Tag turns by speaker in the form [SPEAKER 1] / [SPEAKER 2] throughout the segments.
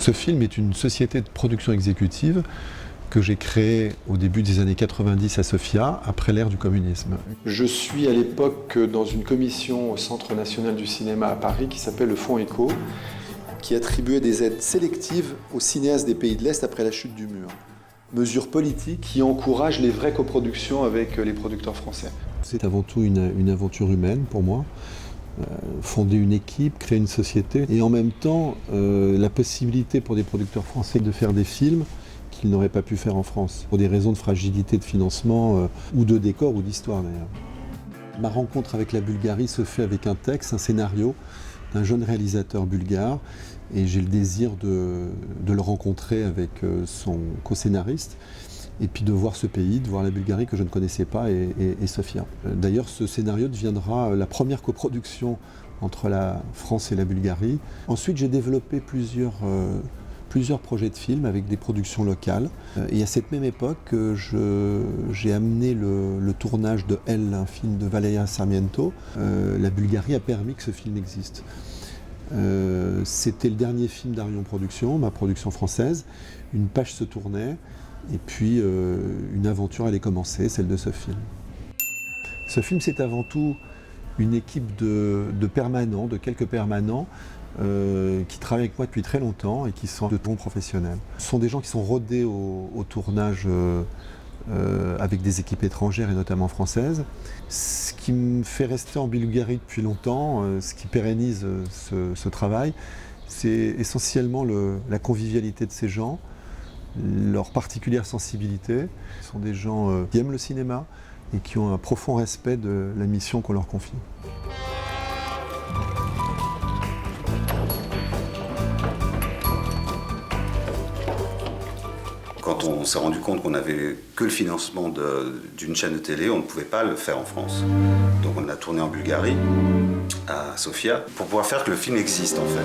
[SPEAKER 1] Ce film est une société de production exécutive que j'ai créée au début des années 90 à Sofia, après l'ère du communisme. Je suis à l'époque dans une commission au Centre national du cinéma à Paris qui s'appelle le Fonds Éco, qui attribuait des aides sélectives aux cinéastes des pays de l'Est après la chute du mur. Mesure politique qui encourage les vraies coproductions avec les producteurs français. C'est avant tout une aventure humaine pour moi. Fonder une équipe, créer une société et en même temps la possibilité pour des producteurs français de faire des films qu'ils n'auraient pas pu faire en France pour des raisons de fragilité de financement ou de décor ou d'histoire d'ailleurs. Ma rencontre avec la Bulgarie se fait avec un texte, un scénario d'un jeune réalisateur bulgare et j'ai le désir de le rencontrer avec son co-scénariste et puis de voir ce pays, de voir la Bulgarie que je ne connaissais pas et Sofia. D'ailleurs, ce scénario deviendra la première coproduction entre la France et la Bulgarie. Ensuite, j'ai développé plusieurs projets de films avec des productions locales. Et à cette même époque, j'ai amené le tournage de Elle, un film de Valeria Sarmiento. La Bulgarie a permis que ce film existe. C'était le dernier film d'Arion Productions, ma production française. Une page se tournait. Et puis une aventure allait commencer, celle de ce film. Ce film, c'est avant tout une équipe de permanents, de quelques permanents, qui travaillent avec moi depuis très longtemps et qui sont de bons professionnels. Ce sont des gens qui sont rodés au tournage avec des équipes étrangères et notamment françaises. Ce qui me fait rester en Bulgarie depuis longtemps, ce qui pérennise ce travail, c'est essentiellement la convivialité de ces gens, leur particulière sensibilité. Ce sont des gens qui aiment le cinéma et qui ont un profond respect de la mission qu'on leur confie.
[SPEAKER 2] Quand on s'est rendu compte qu'on n'avait que le financement d'une chaîne de télé, on ne pouvait pas le faire en France. Donc on a tourné en Bulgarie, à Sofia, pour pouvoir faire que le film existe en fait.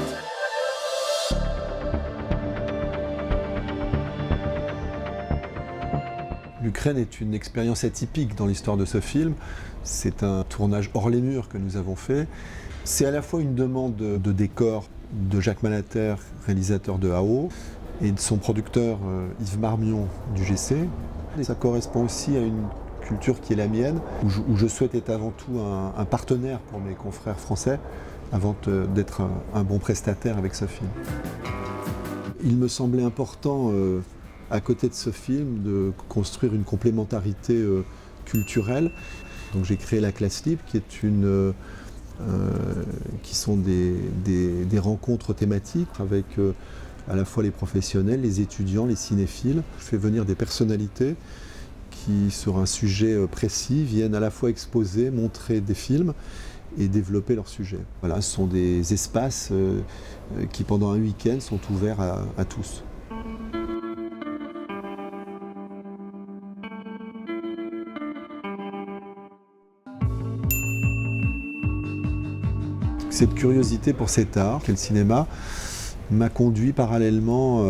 [SPEAKER 1] L'Ukraine est une expérience atypique dans l'histoire de ce film. C'est un tournage hors les murs que nous avons fait. C'est à la fois une demande de décor de Jacques Malater, réalisateur de AO, et de son producteur Yves Marmion du GC. Et ça correspond aussi à une culture qui est la mienne, où je souhaite être avant tout un partenaire pour mes confrères français, avant d'être un bon prestataire avec ce film. Il me semblait important à côté de ce film, de construire une complémentarité culturelle. Donc j'ai créé la Classe Libre, qui sont des rencontres thématiques avec à la fois les professionnels, les étudiants, les cinéphiles. Je fais venir des personnalités qui, sur un sujet précis, viennent à la fois exposer, montrer des films et développer leur sujet. Voilà, ce sont des espaces qui, pendant un week-end, sont ouverts à tous. Cette curiosité pour cet art, qu'est le cinéma, m'a conduit parallèlement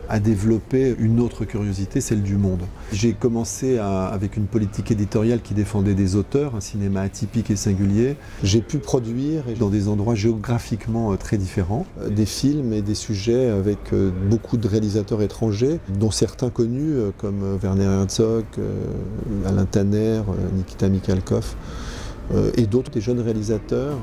[SPEAKER 1] à développer une autre curiosité, celle du monde. J'ai commencé avec une politique éditoriale qui défendait des auteurs, un cinéma atypique et singulier. J'ai pu produire dans des endroits géographiquement très différents, des films et des sujets avec beaucoup de réalisateurs étrangers, dont certains connus comme Werner Herzog, Alain Tanner, Nikita Mikhalkov, et d'autres, des jeunes réalisateurs.